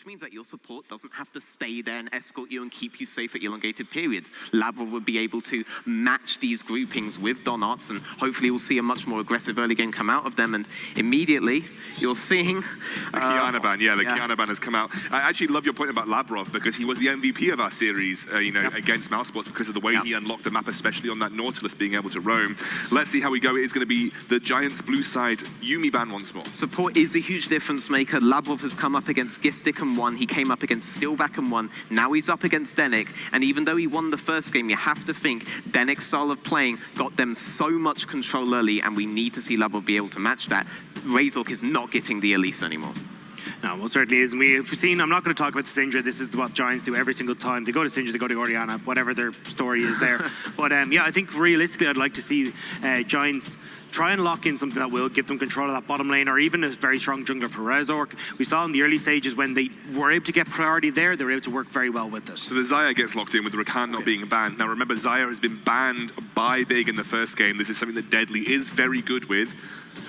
means that your support doesn't have to stay there and escort you and keep you safe at elongated periods. Lavrov would be able to match these groupings with Donarts, and hopefully we'll see a much more aggressive early game come out of them, and immediately you're seeing... The Qiyana ban, the Qiyana ban has come out. I actually love your point about Lavrov, because he was the MVP of our series, against Mousesports, because of the way he unlocked the map, especially on that Nautilus being able to roam. Let's see how we go. It is going to be the Giants blue side Yuumi ban once more. Support is a huge difference maker. Lavrov has come up against Gistik and won. He came up against Steelback and won. Now he's up against Denik, and even though he won the first game, you have to think Denik's style of playing got them so much control early, and we need to see Lavrov be able to match that. Razork is not getting the Elise anymore. No, well, certainly is. We've seen, I'm not going to talk about the Syndra. This is what Giants do every single time. They go to Syndra, they go to Orianna, whatever their story is there. But yeah, I think realistically, I'd like to see Giants try and lock in something that will give them control of that bottom lane, or even a very strong jungler for Razork. We saw in the early stages when they were able to get priority there, they were able to work very well with it. So the Xayah gets locked in with the Rakan not being banned. Now remember, Xayah has been banned by Big in the first game. This is something that Deadly is very good with.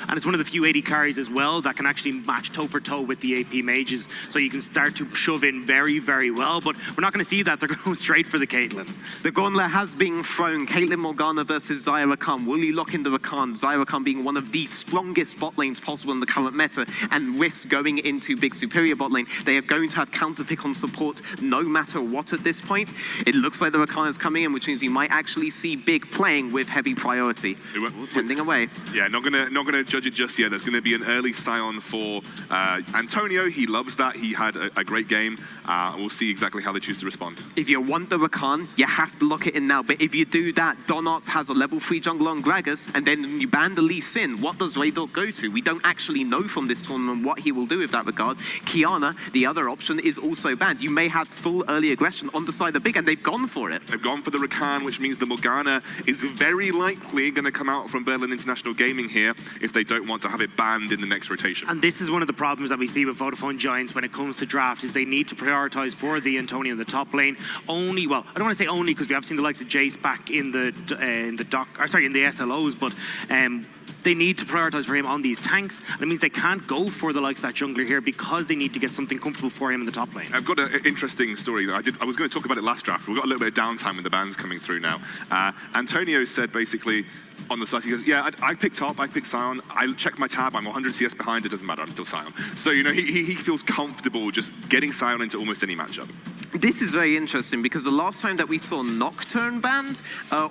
And it's one of the few AD carries as well that can actually match toe for toe with the AP mages. So you can start to shove in very, very well. But we're not going to see that. They're going straight for the Caitlyn. The gauntlet has been thrown. Caitlyn Morgana versus Xayah Rakan. Will you lock in the Rakan? Xayah Rakan being one of the strongest bot lanes possible in the current meta, and risk going into Big superior bot lane. They are going to have counter pick on support no matter what at this point. It looks like the Rakan is coming in, which means you might actually see Big playing with heavy priority. Tending away. Yeah, not gonna judge it just yet. There's going to be an early Sion for Antonio. He loves that. He had a great game. We'll see exactly how they choose to respond. If you want the Rakan, you have to lock it in now. But if you do that, Donarts has a level 3 jungle on Gragas, and then you ban the Lee Sin. What does Razork go to? We don't actually know from this tournament what he will do with that regard. Qiyana, the other option, is also banned. You may have full early aggression on the side of Big, and they've gone for it. They've gone for the Rakan, which means the Morgana is very likely going to come out from Berlin International Gaming here if they don't want to have it banned in the next rotation. And this is one of the problems that we see with Vodafone Giants when it comes to draft, is they need to prioritize for the Antonio in the top lane. Only, well, I don't want to say only, because we have seen the likes of Jace back in the SLOs, but they need to prioritize for him on these tanks. And it means they can't go for the likes of that jungler here because they need to get something comfortable for him in the top lane. I've got an interesting story. I was going to talk about it last draft. We've got a little bit of downtime with the bans coming through now. Antonio said basically on the site, he goes, yeah, I picked top, I picked Sion, I checked my tab, I'm 100 CS behind, it doesn't matter, I'm still Sion. So, he feels comfortable just getting Sion into almost any matchup. This is very interesting, because the last time that we saw Nocturne banned,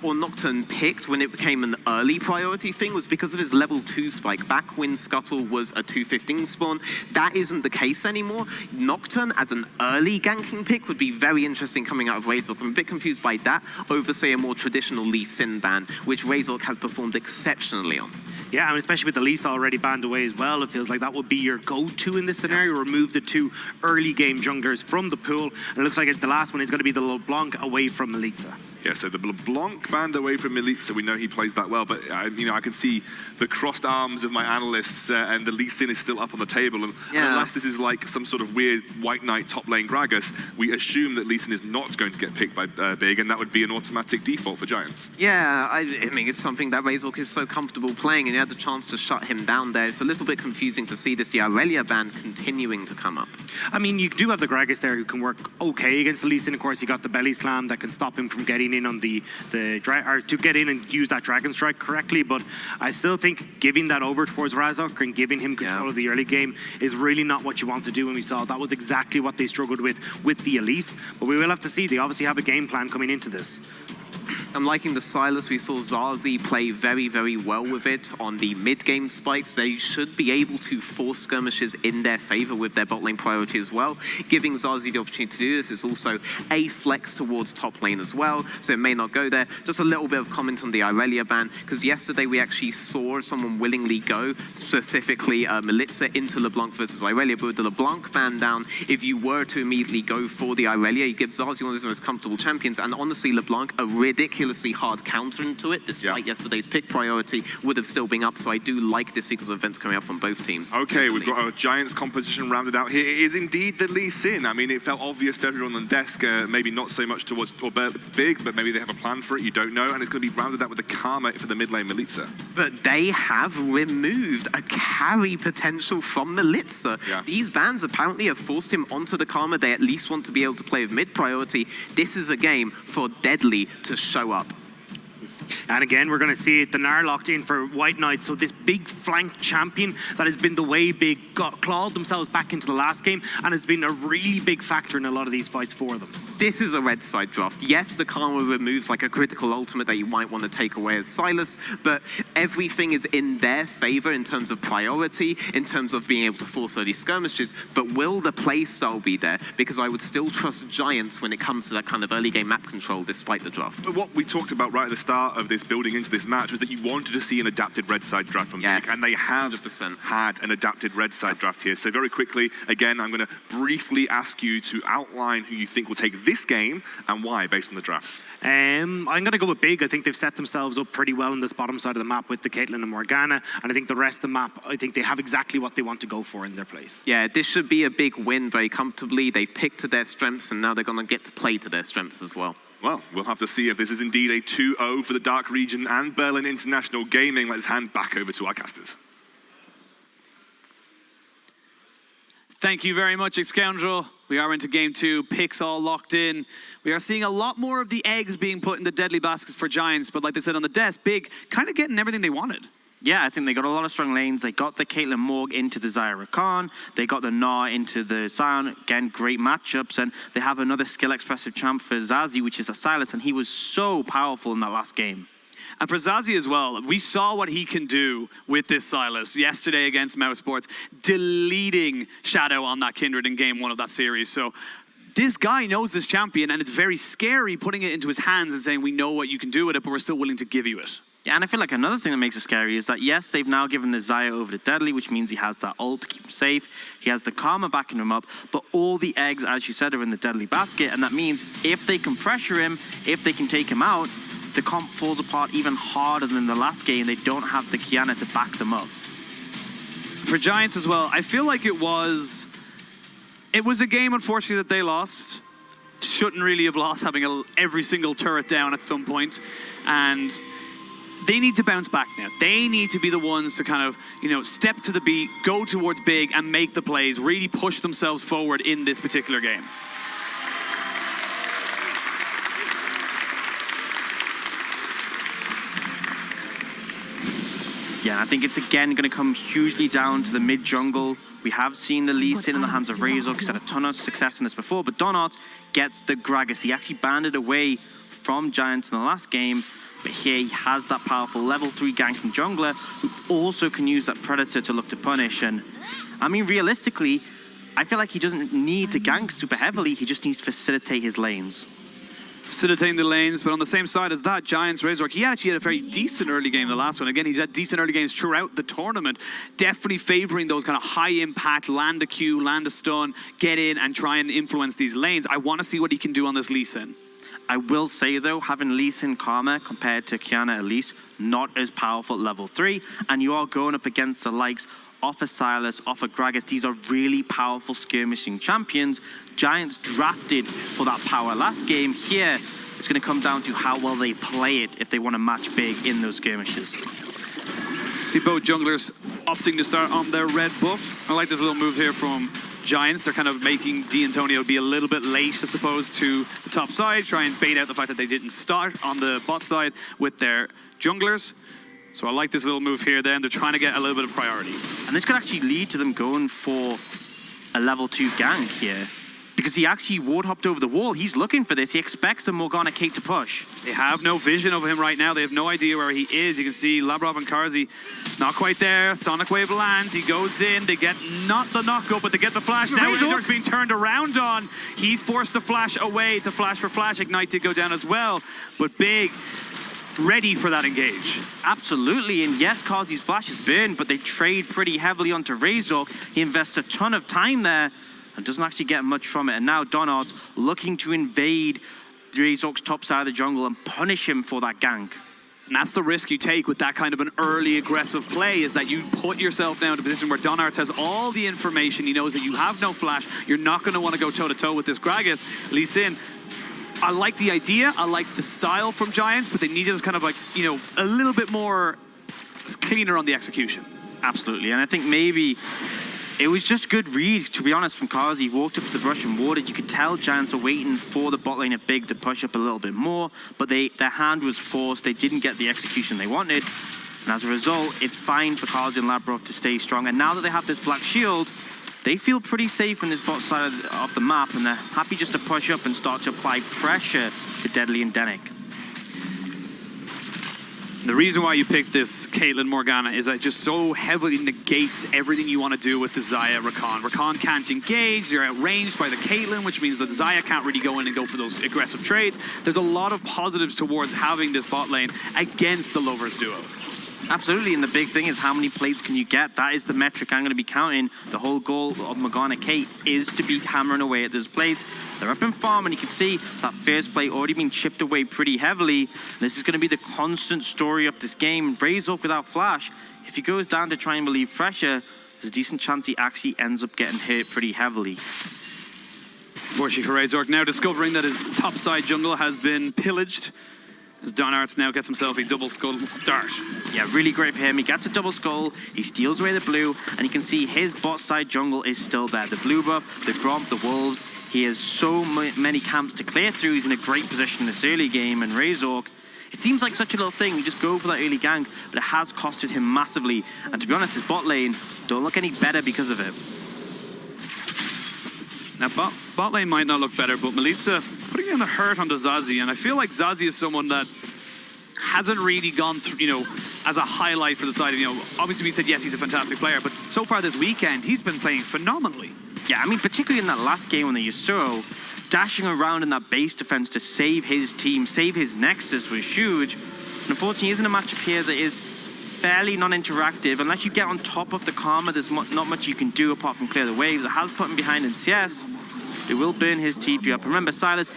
or Nocturne picked when it became an early priority thing, was because of his level 2 spike. Back when Scuttle was a 215 spawn, that isn't the case anymore. Nocturne as an early ganking pick would be very interesting coming out of Razork. I'm a bit confused by that over, say, a more traditional Lee Sin ban, which Razork has performed exceptionally on. Yeah, I mean, especially with the Lisa already banned away as well, it feels like that would be your go-to in this scenario. Remove the 2 early game junglers from the pool, and it looks like the last one is going to be the LeBlanc away from Melitza. Yeah, so the LeBlanc banned away from Melitza, we know he plays that well, but I can see the crossed arms of my analysts, and the Lee Sin is still up on the table, and unless this is like some sort of weird White Knight top lane Gragas, we assume that Lee Sin is not going to get picked by Big, and that would be an automatic default for Giants. Yeah, I mean, it's something that Razork is so comfortable playing, and he had the chance to shut him down there. It's a little bit confusing to see this the Irelia ban continuing to come up. I mean, you do have the Gragas there who can work okay against the Lee Sin. Of course, you got the Belly Slam that can stop him from getting in on to get in and use that Dragon Strike correctly, but I still think giving that over towards Razork and giving him control of the early game is really not what you want to do, and we saw that was exactly what they struggled with the Elise, but we will have to see. They obviously have a game plan coming into this. I'm liking the Sylas. We saw Zazi play very, very well with it on the mid-game spikes. They should be able to force skirmishes in their favor with their bot lane priority as well. Giving Zazi the opportunity to do this is also a flex towards top lane as well, so it may not go there. Just a little bit of comment on the Irelia ban, because yesterday we actually saw someone willingly go, specifically Melitza, into LeBlanc versus Irelia, but with the LeBlanc ban down, if you were to immediately go for the Irelia, you give Zazi one of his most comfortable champions, and honestly, LeBlanc, a rid ridiculously hard counter into it, despite yesterday's pick priority, would have still been up. So I do like this sequence of events coming out from both teams. Okay, easily. we've got our Giants composition rounded out here. It is indeed the Lee Sin. I mean, it felt obvious to everyone on the desk, maybe not so much towards Big, but maybe they have a plan for it, you don't know. And it's going to be rounded out with the Karma for the mid lane Milica. But they have removed a carry potential from Milica. Yeah. These bans apparently have forced him onto the Karma. They at least want to be able to play with mid priority. This is a game for Deadly to show up. And again, we're going to see the Gnar locked in for White Knight. So this big flank champion that has been the way Big clawed themselves back into the last game and has been a really big factor in a lot of these fights for them. This is a red side draft. Yes, the Karma removes like a critical ultimate that you might want to take away as Sylas, but everything is in their favor in terms of priority, in terms of being able to force early skirmishes, but will the playstyle be there? Because I would still trust Giants when it comes to that kind of early game map control despite the draft. But what we talked about right at the start of this building into this match was that you wanted to see an adapted red side draft from Big, and they have 100%. had an adapted red side draft here. So very quickly, again, I'm going to briefly ask you to outline who you think will take this game and why based on the drafts. I'm going to go with Big. I think they've set themselves up pretty well on this bottom side of the map with the Caitlyn and Morgana, and I think the rest of the map, I think they have exactly what they want to go for in their place. Yeah, this should be a big win very comfortably. They've picked to their strengths, and now they're going to get to play to their strengths as well. Well, we'll have to see if this is indeed a 2-0 for the Dark Region and Berlin International Gaming. Let's hand back over to our casters. Thank you very much, Xscoundrel. We are into game 2, picks all locked in. We are seeing a lot more of the eggs being put in the deadly baskets for Giants, but like they said on the desk, Big kind of getting everything they wanted. Yeah, I think they got a lot of strong lanes. They got the Caitlyn Morg into the Zyra Khan. They got the Gnar into the Sion. Again, great matchups. And they have another skill expressive champ for Zazie, which is a Sylas, and he was so powerful in that last game. And for Zazie as well, we saw what he can do with this Sylas yesterday against Mousesports, deleting Shadow on that Kindred in game 1 of that series. So this guy knows this champion, and it's very scary putting it into his hands and saying, we know what you can do with it, but we're still willing to give you it. Yeah, and I feel like another thing that makes it scary is that, yes, they've now given the Xayah over to Deadly, which means he has that ult to keep him safe. He has the Karma backing him up, but all the eggs, as you said, are in the Deadly basket, and that means if they can pressure him, if they can take him out, the comp falls apart even harder than the last game. They don't have the Qiyana to back them up. For Giants as well, I feel like it was a game, unfortunately, that they lost. Shouldn't really have lost, having every single turret down at some point. And they need to bounce back now. They need to be the ones to kind of, step to the beat, go towards Big, and make the plays, really push themselves forward in this particular game. Yeah, I think it's again going to come hugely down to the mid jungle. We have seen the Lee Sin in the hands of Razork. He's had a ton of success in this before, but Donut gets the Gragas. He actually banded away from Giants in the last game, but here he has that powerful level 3 ganking jungler who also can use that Predator to look to punish. And I mean, realistically, I feel like he doesn't need to gank super heavily. He just needs to facilitate his lanes. Facilitating the lanes, but on the same side as that, Giants, Razork, he actually had a very decent early game the last one. Again, he's had decent early games throughout the tournament, definitely favoring those kind of high impact, land a Q, land a stun, get in and try and influence these lanes. I want to see what he can do on this Lee Sin. I will say though, having Lee Sin Karma compared to Qiyana Elise, not as powerful at level 3, and you are going up against the likes off a Sylas, off a Gragas. These are really powerful skirmishing champions. Giants drafted for that power last game. Here, it's going to come down to how well they play it if they want to match Big in those skirmishes. See both junglers opting to start on their red buff. I like this little move here from Giants. They're kind of making D'Antonio be a little bit late, I suppose, to the top side, try and bait out the fact that they didn't start on the bot side with their junglers. So I like this little move here then. They're trying to get a little bit of priority. And this could actually lead to them going for a level 2 gank here. Because he actually ward hopped over the wall. He's looking for this. He expects the Morgana Kate to push. They have no vision of him right now. They have no idea where he is. You can see Labrov and Karzi not quite there. Sonic Wave lands. He goes in. They get not the knock-up, but they get the flash. Now Razork's being turned around on. He's forced to flash away to flash for flash. Ignite did go down as well. But Big ready for that engage. Absolutely, and yes, Karzi's flash is burned, but they trade pretty heavily onto Razork. He invests a ton of time there and doesn't actually get much from it. And now Donut looking to invade Razork's top side of the jungle and punish him for that gank. And that's the risk you take with that kind of an early aggressive play, is that you put yourself down in a position where Donarts has all the information. He knows that you have no flash. You're not going to want to go toe-to-toe with this Gragas. Lee Sin, I like the idea. I like the style from Giants, but they need to just kind of like, you know, a little bit more cleaner on the execution. Absolutely. And I think maybe it was just good read, to be honest, from Carzzy. He walked up to the brush and warded. You could tell Giants were waiting for the bot lane of Big to push up a little bit more, but their hand was forced. They didn't get the execution they wanted. And as a result, it's fine for Carzzy and Labrov to stay strong. And now that they have this black shield, they feel pretty safe in this bot side of the map, and they're happy just to push up and start to apply pressure to Deadly and Denik. The reason why you picked this Caitlyn Morgana is that it just so heavily negates everything you want to do with the Xayah Rakan. Rakan can't engage, they're outranged by the Caitlyn, which means that the Xayah can't really go in and go for those aggressive trades. There's a lot of positives towards having this bot lane against the Lovers duo. Absolutely, and the big thing is how many plates can you get? That is the metric I'm going to be counting. The whole goal of Morgana Kate is to be hammering away at those plates. They're up in farm, and you can see that first plate already being chipped away pretty heavily. This is going to be the constant story of this game. Razork without flash, if he goes down to try and relieve pressure, there's a decent chance he actually ends up getting hit pretty heavily. Fortunately for Razork, now discovering that his topside jungle has been pillaged, as Donarts now gets himself a double skull start. Yeah, really great for him. He gets a double skull, he steals away the blue, and you can see his bot side jungle is still there. The blue buff, the Gromp, the Wolves. He has so many camps to clear through. He's in a great position in this early game, and Razork, it seems like such a little thing. You just go for that early gank, but it has costed him massively. And to be honest, his bot lane don't look any better because of it. Now, bot lane might not look better, but Milica putting in the hurt onto Zazi, and I feel like Zazi is someone that hasn't really gone through, you know, as a highlight for the side. You know, obviously we said yes, he's a fantastic player, but so far this weekend, he's been playing phenomenally. Yeah, I mean, particularly in that last game on the Yasuo, dashing around in that base defense to save his team, save his Nexus was huge. And unfortunately, isn't a matchup here that is fairly non-interactive. Unless you get on top of the Karma, there's not much you can do apart from clear the waves. It has put him behind in CS. It will burn his TP up. Remember, Sylas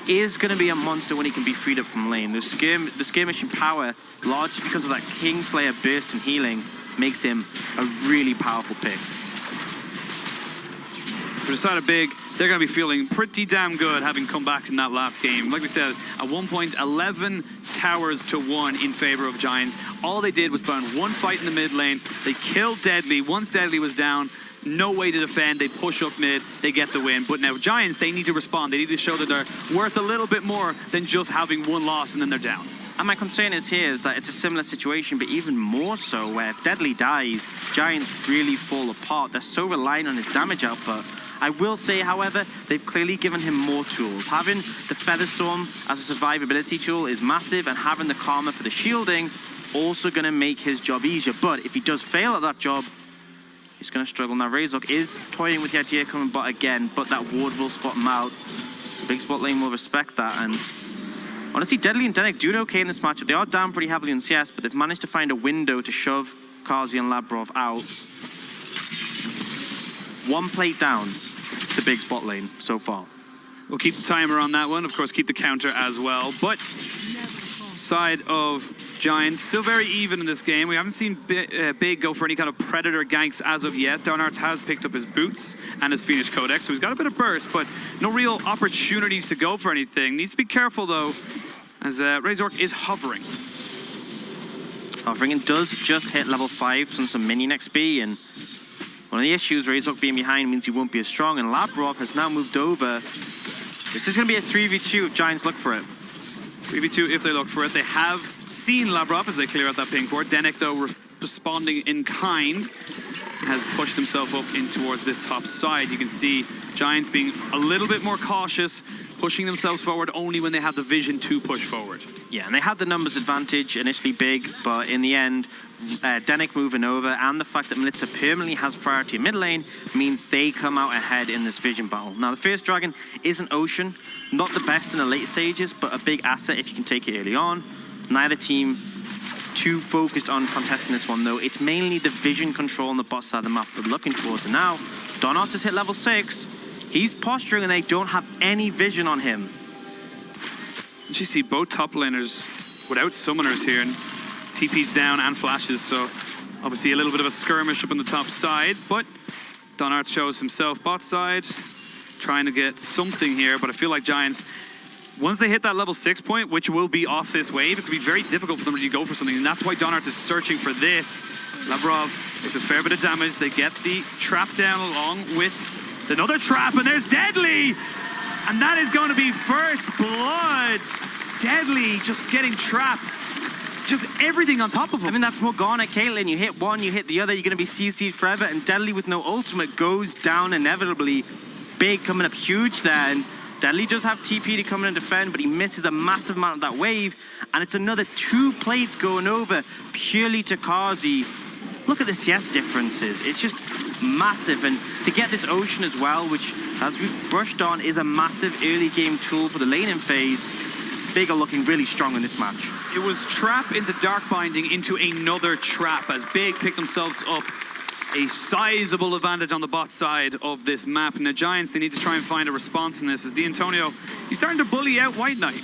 is going to be a monster when he can be freed up from lane. The skirmishing power, largely because of that Kingslayer burst and healing, makes him a really powerful pick. For the side of Big, they're going to be feeling pretty damn good having come back in that last game. Like we said, at one point, 11 towers to 1 in favor of Giants. All they did was put on one fight in the mid lane. They killed Deadly. Once Deadly was down, no way to defend. They push up mid, they get the win. But now Giants, they need to respond. They need to show that they're worth a little bit more than just having one loss and then they're down. And my concern is that it's a similar situation, but even more so, where if Deadly dies, Giants really fall apart. They're so reliant on his damage output. I will say, however, they've clearly given him more tools. Having the Featherstorm as a survivability tool is massive, and having the Karma for the shielding also going to make his job easier. But if he does fail at that job, he's going to struggle. Now, Razork is toying with the idea of coming bot again, but that ward will spot him out. The big spot lane will respect that, and honestly, Deadly and Denik do okay in this matchup. They are down pretty heavily in CS, but they've managed to find a window to shove Carzzy and Labrov out. One plate down to Big spot lane so far. We'll keep the timer on that one. Of course, keep the counter as well. But side of Giants, still very even in this game. We haven't seen Big go for any kind of predator ganks as of yet. Donarts has picked up his boots and his Phoenix Codex, so he's got a bit of burst, but no real opportunities to go for anything. Needs to be careful, though, as Razork is hovering. Hovering and does just hit level 5 from some minion XP, and one of the issues, Razork being behind means he won't be as strong, and Labrov has now moved over. This is going to be a 3v2 if Giants look for it. 3v2 if they look for it. They have seen Labrov as they clear out that pink board. Denik, though, responding in kind, has pushed himself up in towards this top side. You can see Giants being a little bit more cautious, pushing themselves forward only when they have the vision to push forward. Yeah, and they had the numbers advantage, initially Big, but in the end, Denik moving over, and the fact that Milica permanently has priority in mid lane means they come out ahead in this vision battle. Now, the first dragon is an Ocean, not the best in the late stages, but a big asset if you can take it early on. Neither team too focused on contesting this one, though. It's mainly the vision control on the bot side of the map they're looking towards. And now, Donarts has hit level 6. He's posturing, and they don't have any vision on him. You see both top laners without summoners here, and TP's down and flashes, so obviously a little bit of a skirmish up on the top side, but Donart shows himself bot side, trying to get something here, but I feel like Giants, once they hit that level 6 point, which will be off this wave, it's going to be very difficult for them to go for something, and that's why Donart is searching for this. Lavrov is a fair bit of damage. They get the trap down along with another trap, and there's Deadly! And that is going to be first blood. Deadly just getting trapped. Just everything on top of him. I mean, that's Morgana, Caitlyn. You hit one, you hit the other, you're going to be CC'd forever. And Deadly with no ultimate goes down inevitably. Big coming up huge there. And Deadly does have TP to come in and defend, but he misses a massive amount of that wave. And it's another 2 plates going over purely to Carzzy. Look at the CS differences. It's just massive. And to get this Ocean as well, which, as we've brushed on, is a massive early game tool for the laning phase. Big are looking really strong in this match. It was trap into dark binding into another trap as Big picked themselves up a sizable advantage on the bot side of this map. Now Giants, they need to try and find a response in this as D'Antonio, he's starting to bully out White Knight.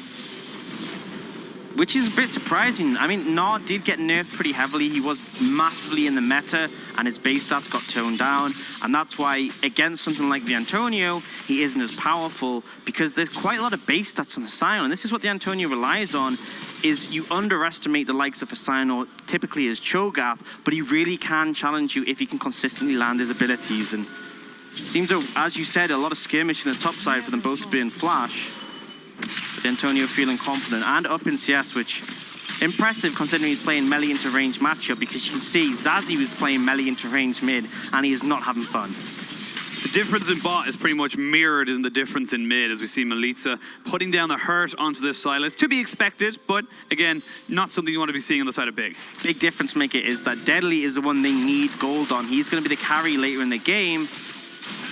Which is a bit surprising. I mean, Nard did get nerfed pretty heavily. He was massively in the meta, and his base stats got toned down. And that's why, against something like D'Antonio, he isn't as powerful, because there's quite a lot of base stats on the Sion. And this is what D'Antonio relies on, is you underestimate the likes of a Sion, or typically as Cho'Gath, but he really can challenge you if he can consistently land his abilities. And it seems, as you said, a lot of skirmish in the top side for them both to be in Flash. But Antonio feeling confident and up in CS, which impressive considering he's playing melee into range matchup, because you can see Zazzy was playing melee into range mid and he is not having fun. The difference in bot is pretty much mirrored in the difference in mid, as we see Melitza putting down the hurt onto this Sylas. To be expected, but again, not something you want to be seeing on the side of Big. Big difference maker is that Deadly is the one they need gold on. He's going to be the carry later in the game.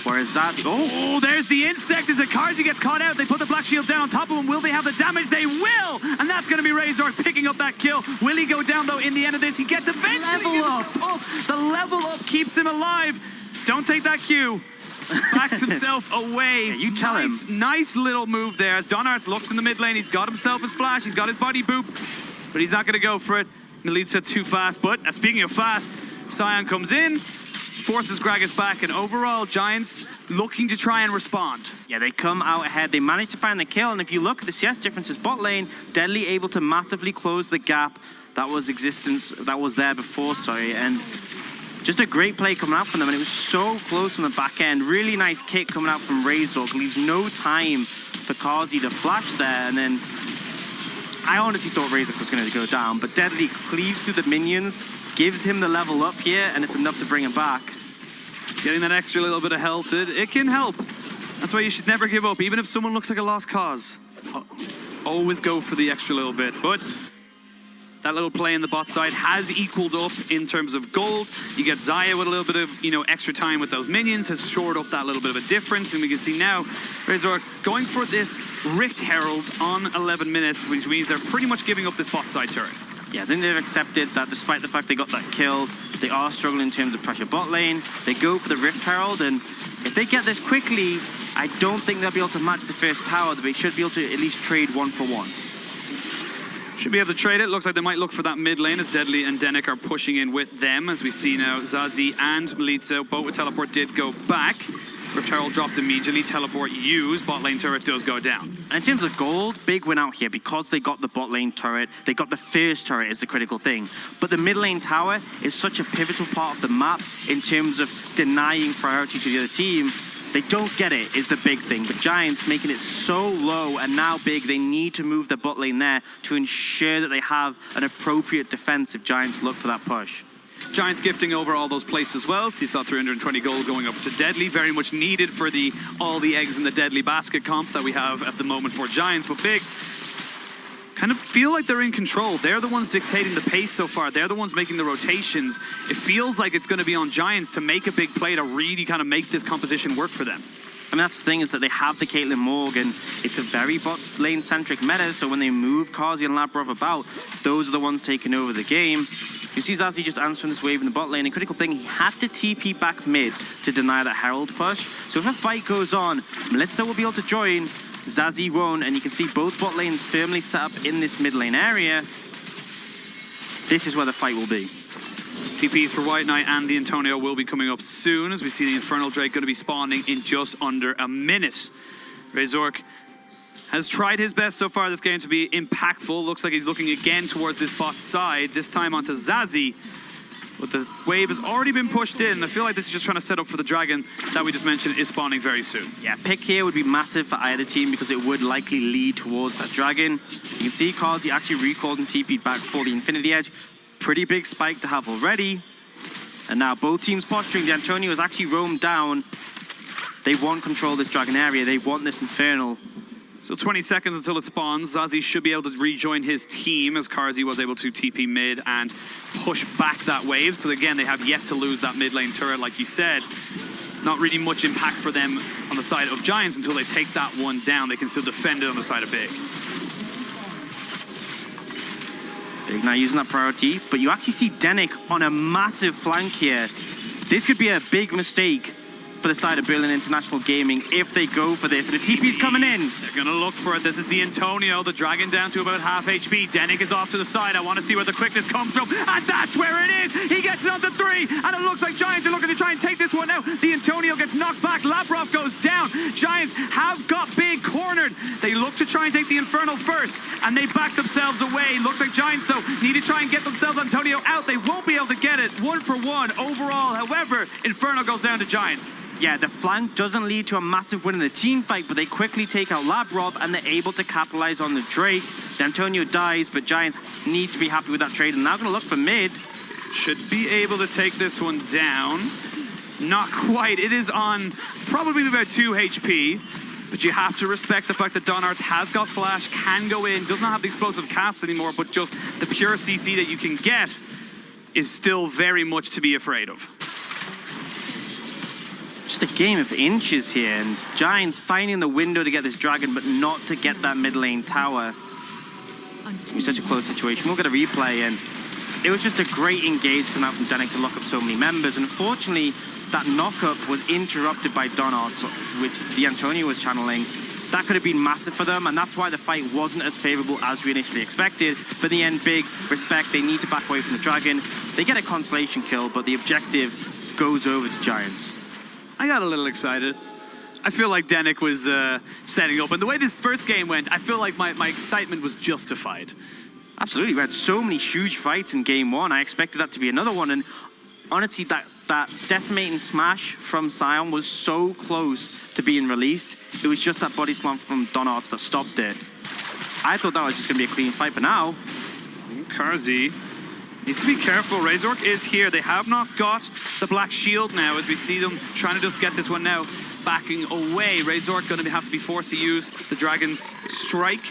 Whereas Zazzy, oh, there's the insect as the Carzzy gets caught out. They put the black shield down on top of him. Will they have the damage? They will! And that's going to be Razor picking up that kill. Will he go down, though, in the end of this? He gets eventually... Level up! Oh, the level up keeps him alive. Don't take that Q. Backs himself away. Yeah, you tell him. Nice little move there. As Donarts looks in the mid lane, he's got himself his flash. He's got his body boop. But he's not going to go for it. Melitza too fast. But speaking of fast, Sion comes in, forces Gragas back, and overall, Giants looking to try and respond. Yeah, they come out ahead. They manage to find the kill, and if you look at the CS differences, bot lane, Deadly able to massively close the gap that was there before, and just a great play coming out from them, and it was so close on the back end. Really nice kick coming out from Razor. Leaves no time for Carzzy to flash there, and then I honestly thought Razor was going to go down, but Deadly cleaves through the minions, gives him the level up here, and it's enough to bring him back. Getting that extra little bit of health, it can help. That's why you should never give up, even if someone looks like a lost cause. Always go for the extra little bit. But that little play in the bot side has equaled up in terms of gold. You get Xayah with a little bit of, extra time with those minions, has shored up that little bit of a difference. And we can see now Razor going for this Rift Herald on 11 minutes, which means they're pretty much giving up this bot side turret. Yeah, I think they've accepted that despite the fact they got that kill, they are struggling in terms of pressure bot lane. They go for the Rift Herald, and if they get this quickly, I don't think they'll be able to match the first tower. They should be able to at least trade 1 for 1. Should be able to trade it. Looks like they might look for that mid lane as Deadly and Denik are pushing in with them. As we see now, Zazzy and Melitza, both with teleport, did go back. Rift Herald dropped immediately, teleport used, bot lane turret does go down. And in terms of gold, Big went out here because they got the bot lane turret. They got the first turret is the critical thing. But the mid lane tower is such a pivotal part of the map in terms of denying priority to the other team. They don't get it is the big thing. But Giants making it so low, and now Big, they need to move the bot lane there to ensure that they have an appropriate defense if Giants look for that push. Giants gifting over all those plates as well. So you saw 320 gold going up to Deadly. Very much needed for the all the eggs in the Deadly basket comp that we have at the moment for Giants. But Big kind of feel like they're in control. They're the ones dictating the pace so far. They're the ones making the rotations. It feels like it's going to be on Giants to make a big play to really kind of make this composition work for them. I mean, that's the thing, is that they have the Caitlyn Morgan. It's a very bot lane-centric meta, so when they move Carzzy and Lavrov about, those are the ones taking over the game. You see Zazzy just answering this wave in the bot lane. And critical thing, he had to TP back mid to deny that Herald push. So if a fight goes on, Melitza will be able to join, Zazzy won't, and you can see both bot lanes firmly set up in this mid lane area. This is where the fight will be. TPs for White Knight and the Antonio will be coming up soon, as we see the Infernal Drake going to be spawning in just under a minute. Razork has tried his best so far this game to be impactful. Looks like he's looking again towards this bot side, this time onto Zazzy. But the wave has already been pushed in. I feel like this is just trying to set up for the dragon that we just mentioned is spawning very soon. Yeah, pick here would be massive for either team because it would likely lead towards that dragon. You can see Carzzy actually recalled and TP'd back for the Infinity Edge. Pretty big spike to have already. And now both teams posturing. The Antonio has actually roamed down. They want control of this dragon area. They want this Infernal. So 20 seconds until it spawns. Zazzy should be able to rejoin his team as Carzzy was able to TP mid and push back that wave. So again, they have yet to lose that mid lane turret, like you said. Not really much impact for them on the side of Giants until they take that one down. They can still defend it on the side of Big. Big now using that priority, but you actually see Denik on a massive flank here. This could be a big mistake for the side of Berlin International Gaming if they go for this. And the TP's coming in. They're going to look for it. This is the Antonio, the dragon down to about half HP. Denik is off to the side. I want to see where the quickness comes from. And that's where it is. He gets it on the 3. And it looks like Giants are looking to try and take this one now. The Antonio gets knocked back. Labrov goes down. Giants have got Big cornered. They look to try and take the Infernal first. And they back themselves away. Looks like Giants, though, need to try and get themselves Antonio out. They won't be able to get it 1-for-1 overall. However, Infernal goes down to Giants. Yeah, the flank doesn't lead to a massive win in the team fight, but they quickly take out Labrov and they're able to capitalize on the Drake. The Antonio dies, but Giants need to be happy with that trade and now going to look for mid. Should be able to take this one down. Not quite. It is on probably about 2 HP, but you have to respect the fact that Donarts has got flash, can go in, does not have the explosive cast anymore, but just the pure CC that you can get is still very much to be afraid of. Just a game of inches here, and Giants finding the window to get this dragon, but not to get that mid lane tower. It was such a close situation. We'll get a replay, and it was just a great engage coming out from Denik to lock up so many members. And unfortunately, that knockup was interrupted by Donarts, which the Antonio was channeling. That could have been massive for them, and that's why the fight wasn't as favorable as we initially expected. But in the end, Big respect. They need to back away from the dragon. They get a consolation kill, but the objective goes over to Giants. I got a little excited. I feel like Denik was setting up. And the way this first game went, I feel like my excitement was justified. Absolutely. We had so many huge fights in game 1. I expected that to be another one. And honestly, that decimating smash from Sion was so close to being released. It was just that body slam from Donarts that stopped it. I thought that was just going to be a clean fight, but now... Carzzy needs to be careful. Razork is here. They have not got the black shield now as we see them trying to just get this one now. Backing away. Razork going to have to be forced to use the Dragon's Strike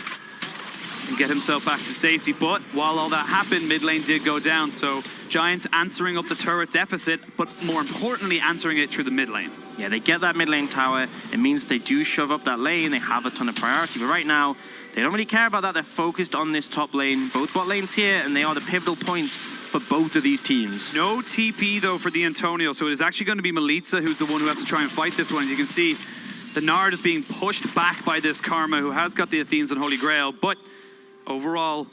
and get himself back to safety. But while all that happened, mid lane did go down. So Giants answering up the turret deficit, but more importantly, answering it through the mid lane. Yeah, they get that mid lane tower. It means they do shove up that lane. They have a ton of priority. But right now, they don't really care about that. They're focused on this top lane. Both bot lanes here, and they are the pivotal points for both of these teams. No TP, though, for the Antonio. So it is actually going to be Melitza who's the one who has to try and fight this one. You can see the Nard is being pushed back by this Karma, who has got the Athenes and Holy Grail. But overall,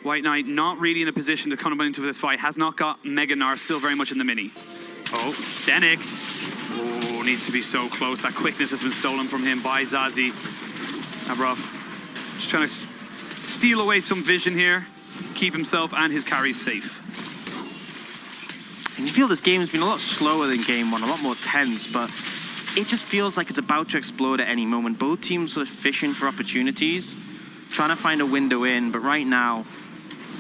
White Knight not really in a position to come into this fight. Has not got Mega Nard, still very much in the mini. Oh, Denik. Oh, needs to be so close. That quickness has been stolen from him by Zazzy. Rough. Just trying to steal away some vision here. Keep himself and his carries safe. And you feel this game has been a lot slower than game 1, a lot more tense, but it just feels like it's about to explode at any moment. Both teams sort of fishing for opportunities, trying to find a window in, but right now,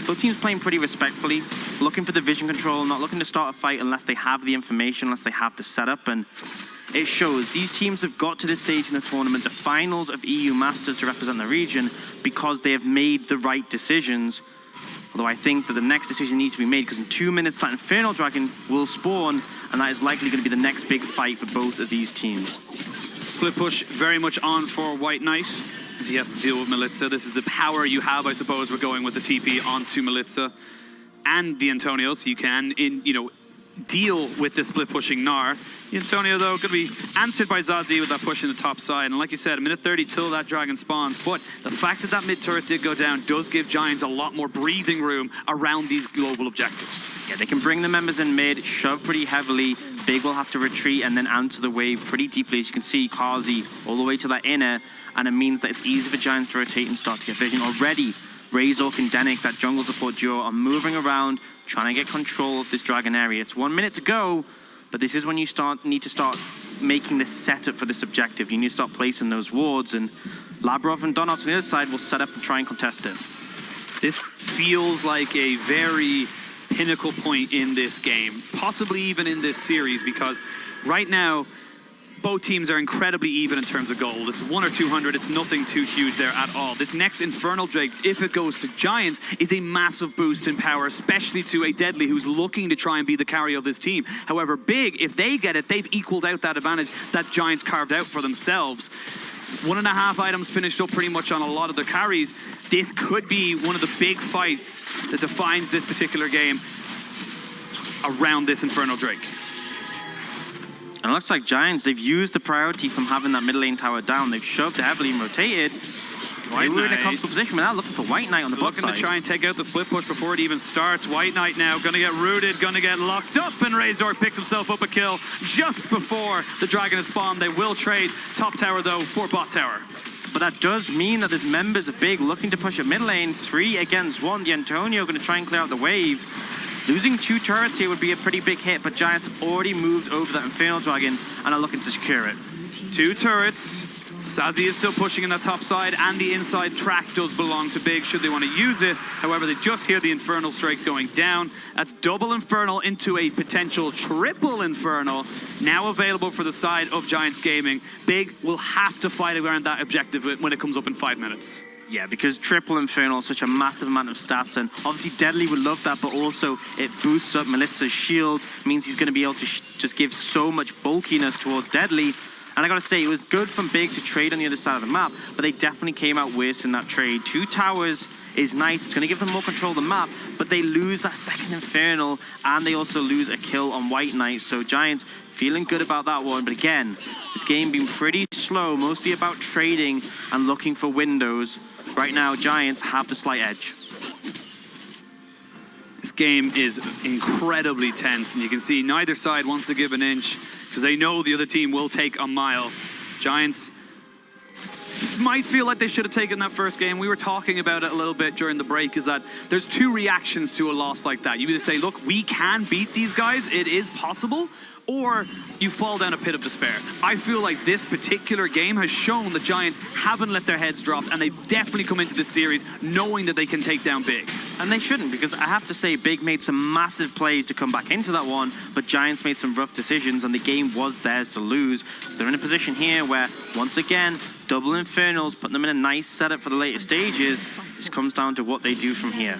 both teams playing pretty respectfully, looking for the vision control, not looking to start a fight unless they have the information, unless they have the setup, and it shows. These teams have got to this stage in the tournament, the finals of EU Masters to represent the region, because they have made the right decisions. Although I think that the next decision needs to be made, because in 2 minutes that Infernal Dragon will spawn, and that is likely going to be the next big fight for both of these teams. Split push very much on for White Knight, as he has to deal with Melitza. This is the power you have, I suppose. We're going with the TP onto Melitza and the Antonio, so you can, deal with this split pushing Gnar. Antonio, though, going to be answered by Zazi with that push in the top side. And like you said, a minute 30 till that dragon spawns. But the fact that that mid turret did go down does give Giants a lot more breathing room around these global objectives. Yeah, they can bring the members in mid, shove pretty heavily. Big will have to retreat and then answer the wave pretty deeply. As you can see, Carzzy all the way to that inner. And it means that it's easy for Giants to rotate and start to get vision. Already, Razork and Denik, that jungle support duo, are moving around, trying to get control of this dragon area. It's 1 minute to go, but this is when you need to start making this setup for this objective. You need to start placing those wards, and Labrov and Donut on the other side will set up and try and contest it. This feels like a very pinnacle point in this game, possibly even in this series, because right now, both teams are incredibly even in terms of gold. It's 100 or 200. It's nothing too huge there at all. This next Infernal Drake, if it goes to Giants, is a massive boost in power, especially to a Deadly who's looking to try and be the carry of this team. However, Big, if they get it, they've equaled out that advantage that Giants carved out for themselves. 1.5 items finished up pretty much on a lot of the carries. This could be one of the big fights that defines this particular game around this Infernal Drake. And it looks like Giants, they've used the priority from having that middle lane tower down. They've shoved heavily and rotated. They were in a comfortable position without looking for White Knight on the bot side. Looking to try and take out the split push before it even starts. White Knight now going to get rooted, going to get locked up, and Razor picks himself up a kill just before the dragon is spawned. They will trade top tower, though, for bot tower. But that does mean that there's members of Big looking to push at mid lane. 3 against 1. The Antonio going to try and clear out the wave. Losing 2 turrets here would be a pretty big hit, but Giants have already moved over that Infernal Dragon and are looking to secure it. 2 turrets. Zazi is still pushing in that top side, and the inside track does belong to Big should they want to use it. However, they just hear the Infernal Strike going down. That's double Infernal into a potential triple Infernal, now available for the side of Giants Gaming. Big will have to fight around that objective when it comes up in 5 minutes. Yeah, because triple Infernal is such a massive amount of stats, and obviously Deadly would love that, but also it boosts up Melitza's shield, means he's going to be able to just give so much bulkiness towards Deadly. And I gotta say, it was good from Big to trade on the other side of the map, but they definitely came out worse in that trade. 2 towers is nice, it's gonna give them more control of the map, but they lose that second Infernal, and they also lose a kill on White Knight, so Giants feeling good about that one. But again, this game being pretty slow, mostly about trading and looking for windows. Right now, Giants have the slight edge. This game is incredibly tense, and you can see neither side wants to give an inch because they know the other team will take a mile. Giants might feel like they should have taken that first game. We were talking about it a little bit during the break, is that there's 2 reactions to a loss like that. You either say, look, we can beat these guys, it is possible, or you fall down a pit of despair. I feel like this particular game has shown the Giants haven't let their heads drop, and they've definitely come into this series knowing that they can take down Big. And they shouldn't, because I have to say Big made some massive plays to come back into that one, but Giants made some rough decisions, and the game was theirs to lose. So they're in a position here where, once again, double Infernals, putting them in a nice setup for the later stages. This comes down to what they do from here.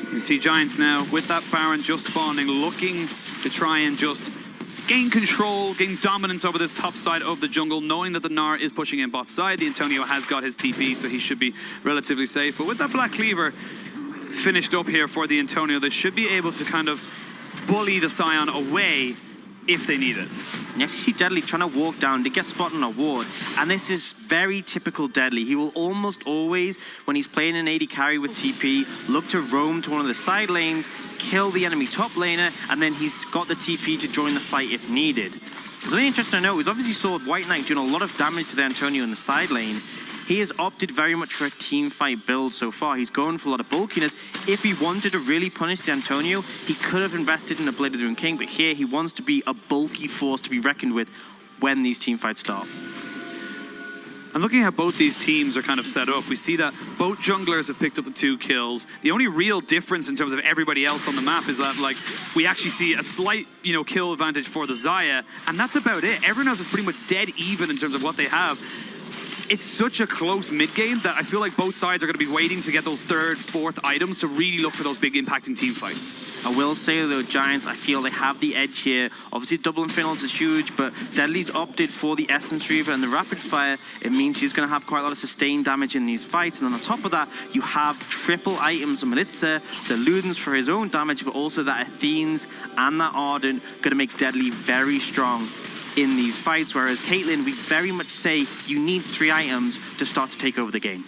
You can see Giants now, with that Baron just spawning, looking to try and just gain control, gain dominance over this top side of the jungle, knowing that the Gnar is pushing in bot side. The Antonio has got his TP, so he should be relatively safe. But with that Black Cleaver finished up here for the Antonio, they should be able to kind of bully the Sion away if they need it. And you actually see Deadly trying to walk down to get spotted on a ward, and this is very typical Deadly. He will almost always, when he's playing an AD carry with TP, look to roam to one of the side lanes, kill the enemy top laner, and then he's got the TP to join the fight if needed. Something interesting to note is obviously saw White Knight doing a lot of damage to the Antonio in the side lane. He has opted very much for a team fight build so far. He's going for a lot of bulkiness. If he wanted to really punish the Antonio, he could have invested in a Blade of the Rune King, but here he wants to be a bulky force to be reckoned with when these team fights start. And looking at how both these teams are kind of set up, we see that both junglers have picked up the 2 kills. The only real difference in terms of everybody else on the map is that, like, we actually see a slight, kill advantage for the Xayah, and that's about it. Everyone else is pretty much dead even in terms of what they have. it's such a close mid game that I feel like both sides are going to be waiting to get those third, fourth items to really look for those big impacting team fights. I will say though, Giants, I feel they have the edge here. Obviously, double Infernals is huge, but Deadly's opted for the Essence Reaver and the Rapid Fire. It means she's going to have quite a lot of sustained damage in these fights. And then on top of that, you have triple items of Melitza, the Ludens for his own damage, but also that Athene's and that Ardent going to make Deadly very strong in these fights. Whereas Caitlyn, we very much say you need 3 items to start to take over the game.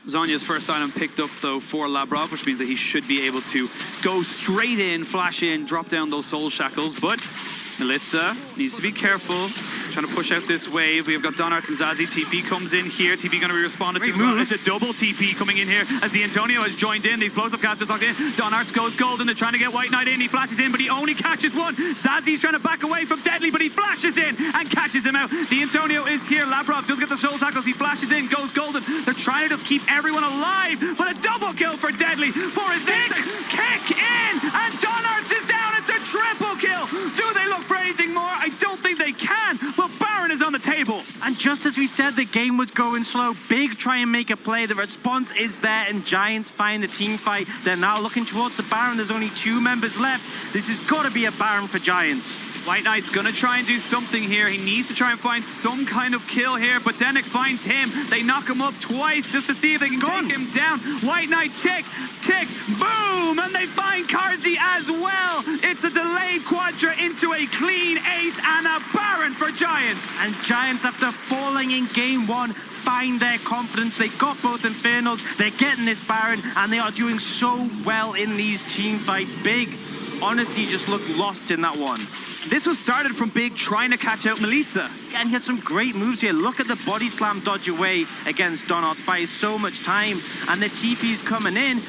Zhonya's first item picked up, though, for Labrov, which means that he should be able to go straight in, flash in, drop down those soul shackles. But Melitza needs to be careful, trying to push out this wave. We've got Donarts and Zazie. TP comes in here. TP going to be responded to. It's a double TP coming in here as the Antonio has joined in. The explosive cast just locked in. Donarts goes golden. They're trying to get White Knight in. He flashes in, but he only catches one. Zazie's trying to back away from Deadly, but he flashes in and catches him out. The Antonio is here. Labrov does get the soul tackles. He flashes in, goes golden. They're trying to just keep everyone alive, but a double kill for Deadly for his next kick in, and Donarts is down. It's a triple kill. Do they look for anything more? I don't think they can. Well, Baron is on the table. And just as we said, the game was going slow. Big try and make a play. The response is there, and Giants find the team fight. They're now looking towards the Baron. There's only 2 members left. This has got to be a Baron for Giants. White Knight's going to try and do something here. He needs to try and find some kind of kill here, but Denik finds him. They knock him up twice just to see if they can take him down. White Knight, tick, tick, boom, and they find Carzzy as well. It's a delayed Quadra into a clean ace and a Baron for Giants. And Giants, after falling in game 1, find their confidence. They got both Infernals. They're getting this Baron, and they are doing so well in these team fights. Big, honestly, just looked lost in that one. This was started from Big trying to catch out Melitza. And he had some great moves here. Look at the body slam dodge away against Donarts. Buys so much time. And the TP's coming in.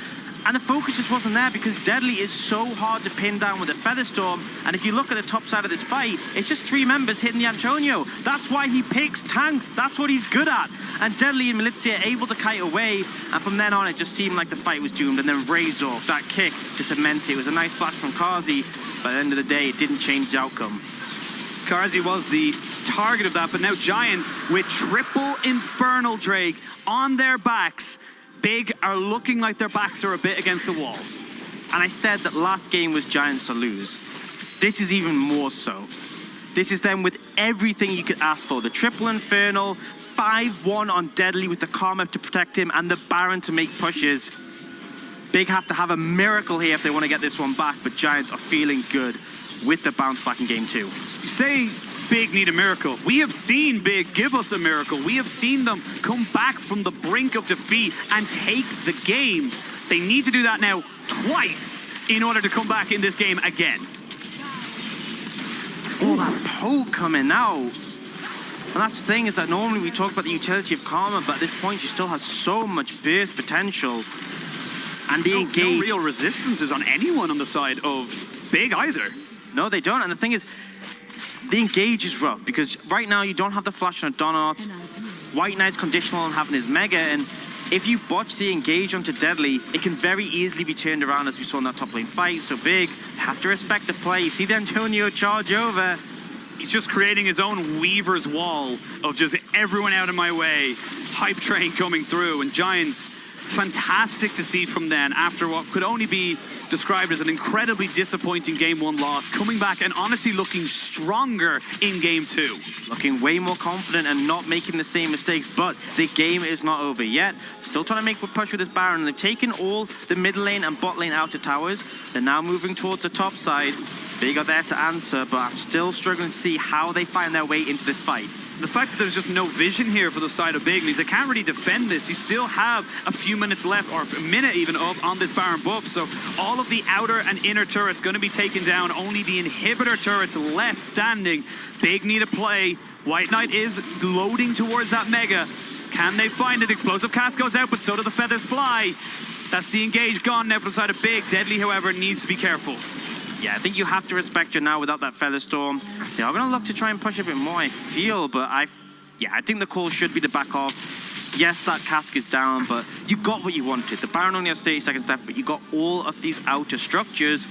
And the focus just wasn't there because Deadly is so hard to pin down with a Featherstorm. And if you look at the top side of this fight, it's just 3 members hitting the Antonio. That's why he picks tanks. That's what he's good at. And Deadly and Melitza are able to kite away. And from then on, it just seemed like the fight was doomed. And then Razor, that kick to cement it. It was a nice flash from Carzzy. But at the end of the day, it didn't change the outcome. Carzzy was the target of that, but now Giants with triple Infernal Drake on their backs. Big are looking like their backs are a bit against the wall. And I said that last game was Giants to lose. This is even more so. This is them with everything you could ask for. The triple Infernal, 5-1 on Deadly with the Karma to protect him, and the Baron to make pushes. Big have to have a miracle here if they want to get this one back, but Giants are feeling good with the bounce back in game 2. You say Big need a miracle. We have seen Big give us a miracle. We have seen them come back from the brink of defeat and take the game. They need to do that now twice in order to come back in this game again. Oh, that poke coming out. And that's the thing, is that normally we talk about the utility of Karma, but at this point she still has so much burst potential. And the engage. No real resistances on anyone on the side of Big either. No, they don't. And the thing is, the engage is rough because right now you don't have the flash on Donarts. White Knight's conditional on having his Mega, and if you botch the engage onto Deadly, it can very easily be turned around as we saw in that top lane fight. So Big have to respect the play. You see the Antonio charge over. He's just creating his own Weaver's wall of just everyone out of my way. Hype train coming through, and Giants, fantastic to see from them after what could only be described as an incredibly disappointing game 1 loss, coming back and honestly looking stronger in game 2. Looking way more confident and not making the same mistakes, but the game is not over yet. Still trying to make a push with this Baron. They've taken all the mid lane and bot lane out to towers. They're now moving towards the top side. Big are there to answer, but I'm still struggling to see how they find their way into this fight. The fact that there's just no vision here for the side of Big means they can't really defend this. You still have a few minutes left, or a minute even, up on this Baron buff. So all of the outer and inner turrets going to be taken down. Only the inhibitor turrets left standing. Big need a play. White Knight is loading towards that Mega. Can they find it? Explosive cast goes out, but so do the feathers fly. That's the engage gone now from the side of Big. Deadly, however, needs to be careful. Yeah, I think you have to respect her now without that Featherstorm. They are going to look to try and push a bit more, I feel, but I think the call should be to back off. Yes, that cask is down, but you got what you wanted. The Baron only has 30 seconds left, but you got all of these outer structures.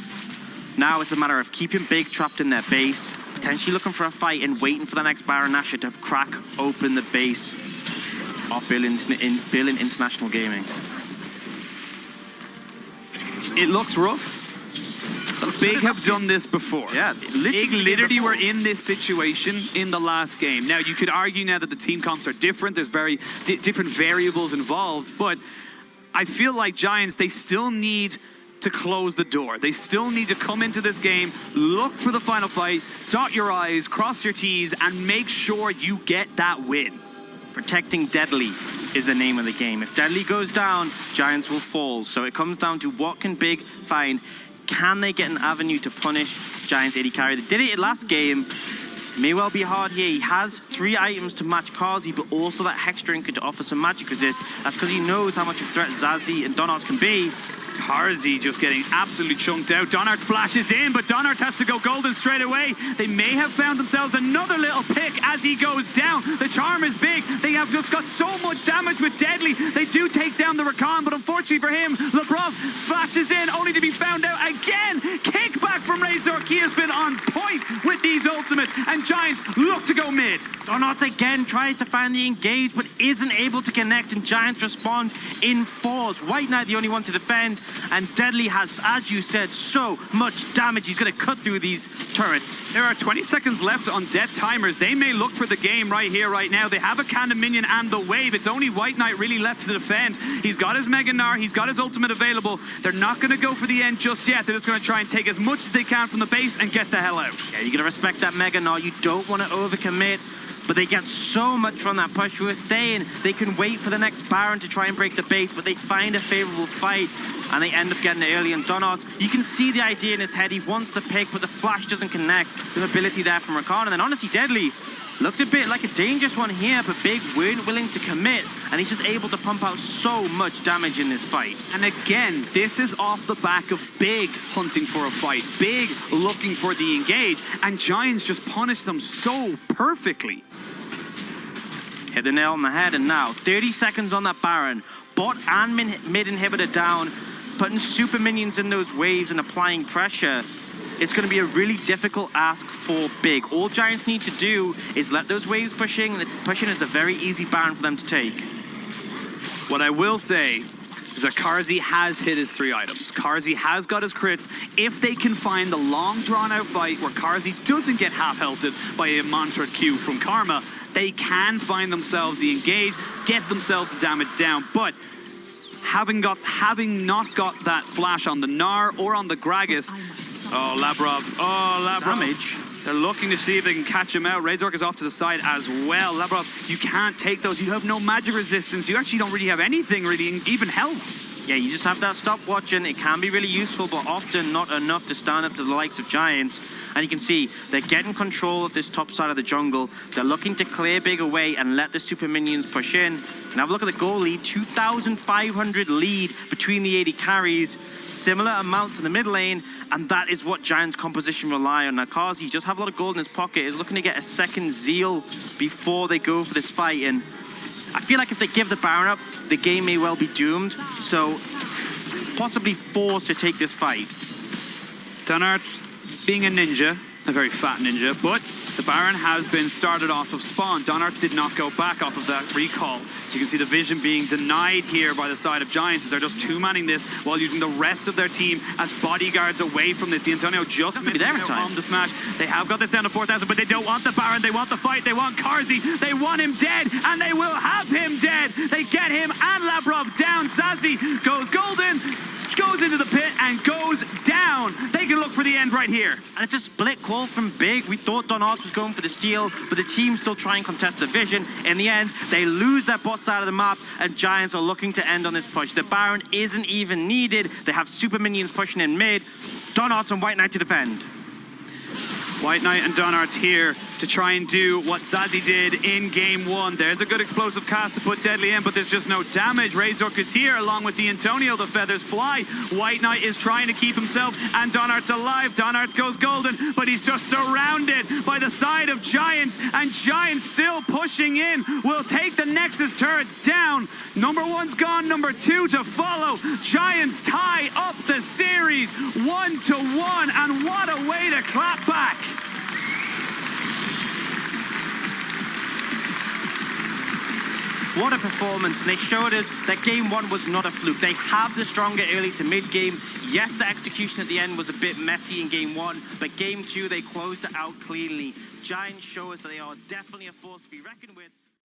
Now it's a matter of keeping Big trapped in their base, potentially looking for a fight and waiting for the next Baron Nashor to crack open the base. of Berlin International Gaming. It looks rough. Big have done this before. Yeah, Big literally were in this situation in the last game. Now, you could argue now that the team comps are different. There's very different variables involved. But I feel like Giants, they still need to close the door. They still need to come into this game, look for the final fight, dot your I's, cross your T's, and make sure you get that win. Protecting Deadly is the name of the game. If Deadly goes down, Giants will fall. So it comes down to what can Big find. Can they get an avenue to punish Giants' AD carry? They did it last game. May well be hard here. He has 3 items to match Carzzy, but also that Hex Drinker to offer some magic resist. That's because he knows how much of a threat Zazzy and Donards can be. Carzzy just getting absolutely chunked out. Donards flashes in, but Donards has to go golden straight away. They may have found themselves another little pick as he goes down. The charm is big. They have just got so much damage with Deadly. They do take down the Rakan, but unfortunately for him, Labrov flashes in only to be found out again. Kickback from Razork. He has been on point with these ultimates, and Giants look to go mid. Donards again tries to find the engage, but isn't able to connect, and Giants respond in force. White Knight the only one to defend, and Deadly has, as you said, so much damage. He's going to cut through these turrets. There are 20 seconds left on death timers. They may look for the game right here, right now. They have a Cannon Minion and the wave. It's only White Knight really left to defend. He's got his Mega Gnar. He's got his ultimate available. They're not going to go for the end just yet. They're just going to try and take as much as they can from the base and get the hell out. Yeah, you're going to respect that Mega Gnar. You don't want to overcommit. But they get so much from that push. We were saying they can wait for the next Baron to try and break the base, but they find a favorable fight, and they end up getting it early. And Donards, you can see the idea in his head. He wants the pick, but the flash doesn't connect. The ability there from Rakan. And then honestly, Deadly looked a bit like a dangerous one here, but Big weren't willing to commit, and he's just able to pump out so much damage in this fight. And again, this is off the back of Big hunting for a fight, Big looking for the engage, and Giants just punish them so perfectly. Hit the nail on the head, and now 30 seconds on that Baron. Bot and mid inhibitor down, putting super minions in those waves and applying pressure. It's going to be a really difficult ask for Big. All Giants need to do is let those waves push in, and it's a very easy Baron for them to take. What I will say is that Carzzy has hit his 3 items. Carzzy has got his crits. If they can find the long drawn-out fight where Carzzy doesn't get half-healthed by a mantra Q from Karma, they can find themselves the engage, get themselves the damage down. But having not got that flash on the Gnar or on the Gragas, Labrov. Damage. They're looking to see if they can catch him out. Razork is off to the side as well. Labrov, you can't take those. You have no magic resistance. You actually don't really have anything, really, even health. Yeah, you just have that stopwatch, and it can be really useful, but often not enough to stand up to the likes of Giants. And you can see they're getting control of this top side of the jungle. They're looking to clear Big away and let the super minions push in. And have a look at the goal lead, 2,500 lead between the AD carries, similar amounts in the mid lane, and that is what Giants' composition rely on. Now, Carzzy just have a lot of gold in his pocket, is looking to get a second Zeal before they go for this fight. And I feel like if they give the Baron up, the game may well be doomed. So possibly forced to take this fight. Donards being a ninja, a very fat ninja, but the Baron has been started off of spawn. Donards did not go back off of that recall. So you can see the vision being denied here by the side of Giants as they're just two-manning this while using the rest of their team as bodyguards away from this. The Antonio just missed on the smash. They have got this down to 4,000, but they don't want the Baron. They want the fight. They want Carzzy. They want him dead, and they will have him dead. They get him and Labrov down. Zazzy goes golden, goes into the pit and goes down. They can look for the end right here. And it's a split call from Big. We thought Donards was going for the steal, but the team still try and contest the vision. In the end, they lose that bot side of the map, and Giants are looking to end on this push. The Baron isn't even needed. They have super minions pushing in mid. Donards and White Knight to defend. White Knight and Donards here to try and do what Zazzy did in game one. There's a good explosive cast to put Deadly in, but there's just no damage. Razork is here along with the Antonio. The feathers fly. White Knight is trying to keep himself and Donards alive. Donards goes golden, but he's just surrounded by the side of Giants, and Giants still pushing in. Will take the Nexus turrets down. Number one's gone, number two to follow. Giants tie up the series 1-1, and what a way to clap back. What a performance. And they showed us that game 1 was not a fluke. They have the stronger early to mid game. Yes, the execution at the end was a bit messy in game 1, but game 2, they closed it out cleanly. Giants show us that they are definitely a force to be reckoned with.